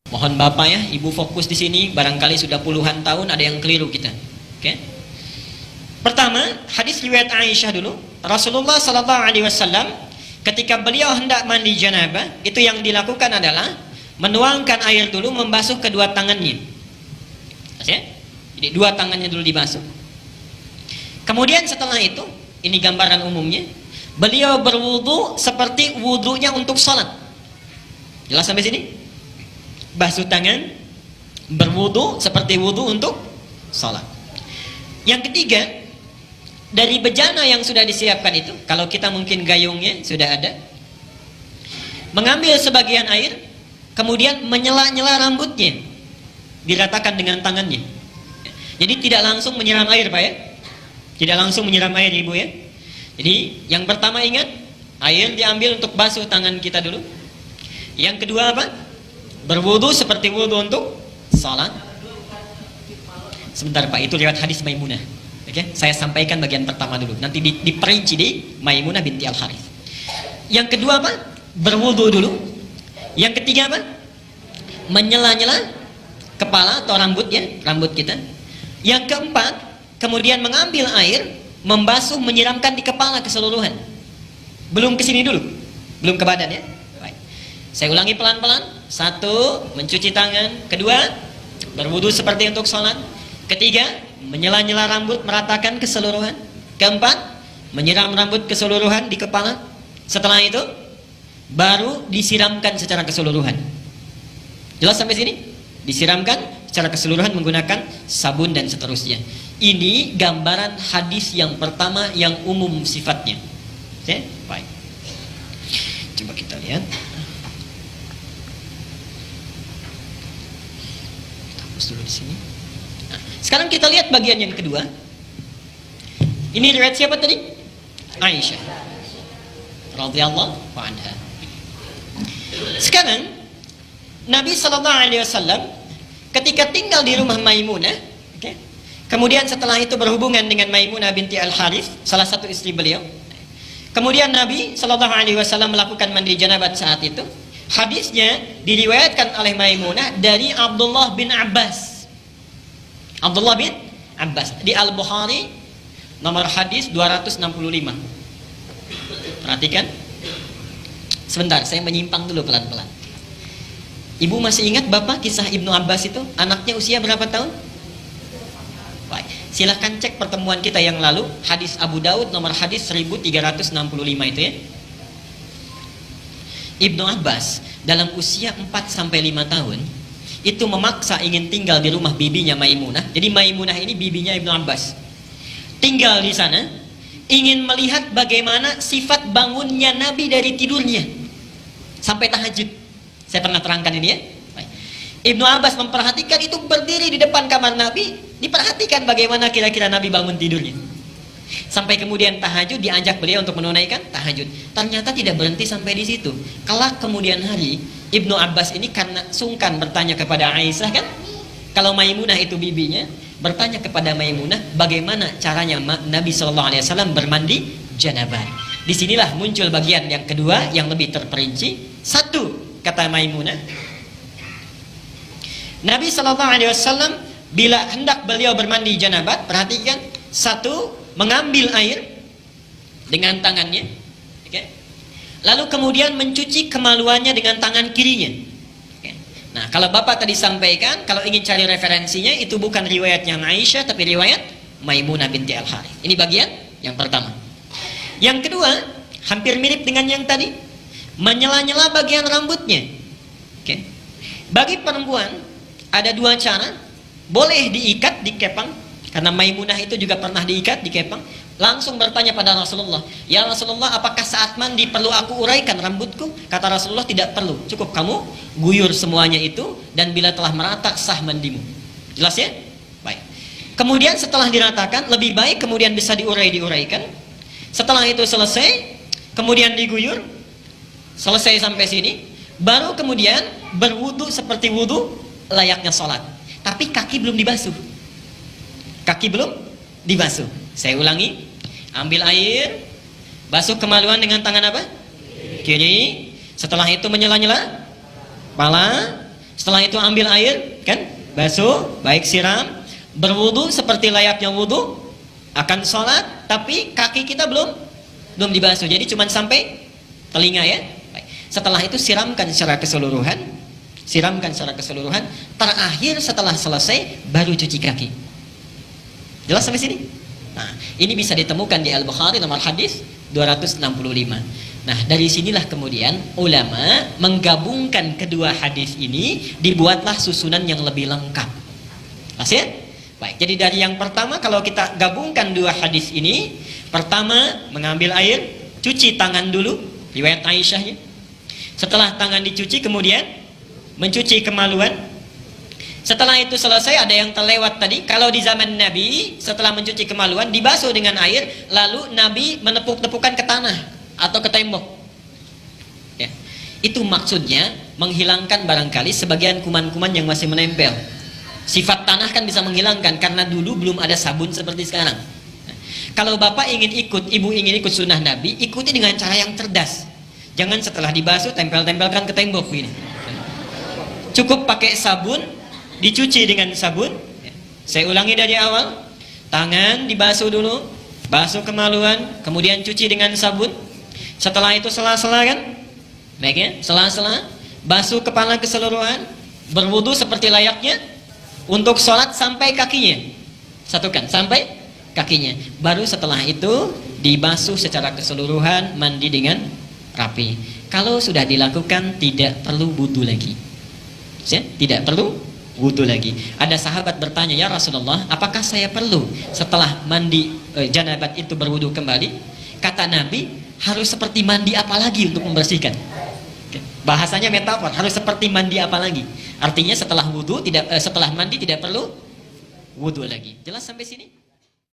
Mohon Bapak ya, Ibu fokus di sini. Barangkali sudah puluhan tahun ada yang keliru kita. Oke. Pertama, hadis riwayat Aisyah dulu. Rasulullah sallallahu alaihi wasallam ketika beliau hendak mandi janabah, itu yang dilakukan adalah menuangkan air dulu, membasuh kedua tangannya. Ya? Jadi dua tangannya dulu dibasuh. Kemudian setelah itu, ini gambaran umumnya, beliau berwudu seperti wudunya untuk salat. Jelas sampai sini? Basuh tangan, berwudu seperti wudu untuk salat. Yang ketiga, dari bejana yang sudah disiapkan itu, kalau kita mungkin gayungnya sudah ada, mengambil sebagian air, kemudian menyela-nyela rambutnya, diratakan dengan tangannya. Jadi tidak langsung menyiram air, Pak ya. Tidak langsung menyiram air, Ibu ya. Jadi yang pertama ingat, air diambil untuk basuh tangan kita dulu. Yang kedua apa? Berwudu seperti wudu untuk salat. Sebentar Pak, itu lewat hadis Maimunah. Oke, saya sampaikan bagian pertama dulu. Nanti diperinci di Maimunah binti Al-Harith. Yang kedua apa? Berwudu dulu. Yang ketiga apa? Menyela-nyela kepala atau rambut ya, rambut kita. Yang keempat, kemudian mengambil air, membasuh, menyiramkan di kepala keseluruhan. Belum ke sini dulu. Belum ke badan ya. Baik. Saya ulangi pelan-pelan. Satu, mencuci tangan. Kedua, berwudu seperti untuk sholat. Ketiga, menyela-nyela rambut, meratakan keseluruhan. Keempat, menyiram rambut keseluruhan di kepala. Setelah itu, baru disiramkan secara keseluruhan. Jelas sampai sini? Disiramkan secara keseluruhan menggunakan sabun dan seterusnya. Ini gambaran hadis yang pertama yang umum sifatnya. Oke, baik. Coba kita lihat. Kita hapus dulu di sini. Nah, sekarang kita lihat bagian yang kedua. Ini riwayat siapa tadi? Aisyah radhiyallahu anha. Sekarang Nabi sallallahu alaihi wasallam ketika tinggal di rumah Maimunah, okay, kemudian setelah itu berhubungan dengan Maimunah binti Al-Harith, salah satu istri beliau. Kemudian Nabi sallallahu alaihi wasallam melakukan mandi janabat saat itu. Hadisnya diriwayatkan oleh Maimunah dari Abdullah bin Abbas. Abdullah bin Abbas di Al-Bukhari nomor hadis 265. Perhatikan. Sebentar, saya menyimpang dulu pelan-pelan. Ibu masih ingat Bapak kisah Ibnu Abbas itu? Anaknya usia berapa tahun? Baik, silahkan cek pertemuan kita yang lalu, hadis Abu Daud nomor hadis 1365 itu ya. Ibnu Abbas dalam usia 4-5 tahun itu memaksa ingin tinggal di rumah bibinya Maimunah. Jadi Maimunah ini bibinya Ibnu Abbas. Tinggal di sana, ingin melihat bagaimana sifat bangunnya Nabi dari tidurnya sampai tahajud. Saya pernah terangkan ini ya. Ibnu Abbas memperhatikan itu, berdiri di depan kamar Nabi, diperhatikan bagaimana kira-kira Nabi bangun tidurnya. Sampai kemudian tahajud, diajak beliau untuk menunaikan tahajud. Ternyata tidak berhenti sampai di situ. Kelak kemudian hari, Ibnu Abbas ini karena sungkan bertanya kepada Aisyah kan, kalau Maimunah itu bibinya, bertanya kepada Maimunah bagaimana caranya Nabi SAW bermandi janabah. Disinilah muncul bagian yang kedua yang lebih terperinci. Satu, kata Maimunah, Nabi SAW bila hendak beliau bermandi janabat, perhatikan, satu, mengambil air dengan tangannya, okay, lalu kemudian mencuci kemaluannya dengan tangan kirinya. Okay. Nah, kalau Bapak tadi sampaikan, kalau ingin cari referensinya, itu bukan riwayatnya Aisyah, tapi riwayat Maimunah binti Al-Harith. Ini bagian yang pertama. Yang kedua, hampir mirip dengan yang tadi, menyela-nyela bagian rambutnya. Okay. Bagi perempuan ada dua cara. Boleh diikat, dikepang, karena Maimunah itu juga pernah diikat, dikepang. Langsung bertanya pada Rasulullah, ya Rasulullah, apakah saat mandi perlu aku uraikan rambutku? Kata Rasulullah, tidak perlu, cukup kamu guyur semuanya itu, dan bila telah merata sah mandimu. Jelas ya? Baik. Kemudian setelah diratakan, lebih baik kemudian bisa diuraikan. Setelah itu selesai, kemudian diguyur, selesai sampai sini, baru kemudian berwudu seperti wudu layaknya sholat. Tapi kaki belum dibasuh. Kaki belum dibasuh. Saya ulangi, ambil air, basuh kemaluan dengan tangan apa? Kiri. Setelah itu menyela-nyela kepala. Setelah itu ambil air, kan? Basuh, baik siram, berwudu seperti layaknya wudu, akan sholat, tapi kaki kita belum dibasuh. Jadi cuma sampai telinga ya. Baik. Setelah itu siramkan secara keseluruhan. Siramkan secara keseluruhan. Terakhir setelah selesai baru cuci kaki. Jelas sampai sini? Nah, ini bisa ditemukan di Al-Bukhari nomor hadis 265. Nah, dari sinilah kemudian ulama menggabungkan kedua hadis ini, dibuatlah susunan yang lebih lengkap. Pas ya? Baik, jadi dari yang pertama kalau kita gabungkan dua hadis ini, pertama mengambil air, cuci tangan dulu, riwayat Aisyah ya. Setelah tangan dicuci kemudian mencuci kemaluan. Setelah itu selesai, ada yang terlewat tadi. Kalau di zaman Nabi, setelah mencuci kemaluan, dibasuh dengan air, lalu Nabi menepuk-tepukan ke tanah atau ke tembok. Ya. Itu maksudnya menghilangkan barangkali sebagian kuman-kuman yang masih menempel. Sifat tanah kan bisa menghilangkan, karena dulu belum ada sabun seperti sekarang. Nah, kalau bapak ingin ikut, ibu ingin ikut sunnah Nabi, ikuti dengan cara yang cerdas. Jangan setelah dibasuh, tempel-tempelkan ke tembok ini. Cukup pakai sabun, dicuci dengan sabun. Saya ulangi dari awal. Tangan dibasuh dulu, basuh kemaluan, kemudian cuci dengan sabun. Setelah itu sela-sela kan? Baik ya, sela-sela, basuh kepala keseluruhan, berwudu seperti layaknya untuk sholat sampai kakinya. Satukan, sampai kakinya. Baru setelah itu dibasuh secara keseluruhan, mandi dengan rapi. Kalau sudah dilakukan, tidak perlu wudu lagi. Ya, tidak perlu wudu lagi. Ada sahabat bertanya, ya Rasulullah, apakah saya perlu setelah mandi janabat itu berwudu kembali? Kata Nabi, harus seperti mandi apa lagi untuk membersihkan? Bahasanya metafor, harus seperti mandi apa lagi? Artinya setelah wudu setelah mandi tidak perlu wudu lagi. Jelas sampai sini?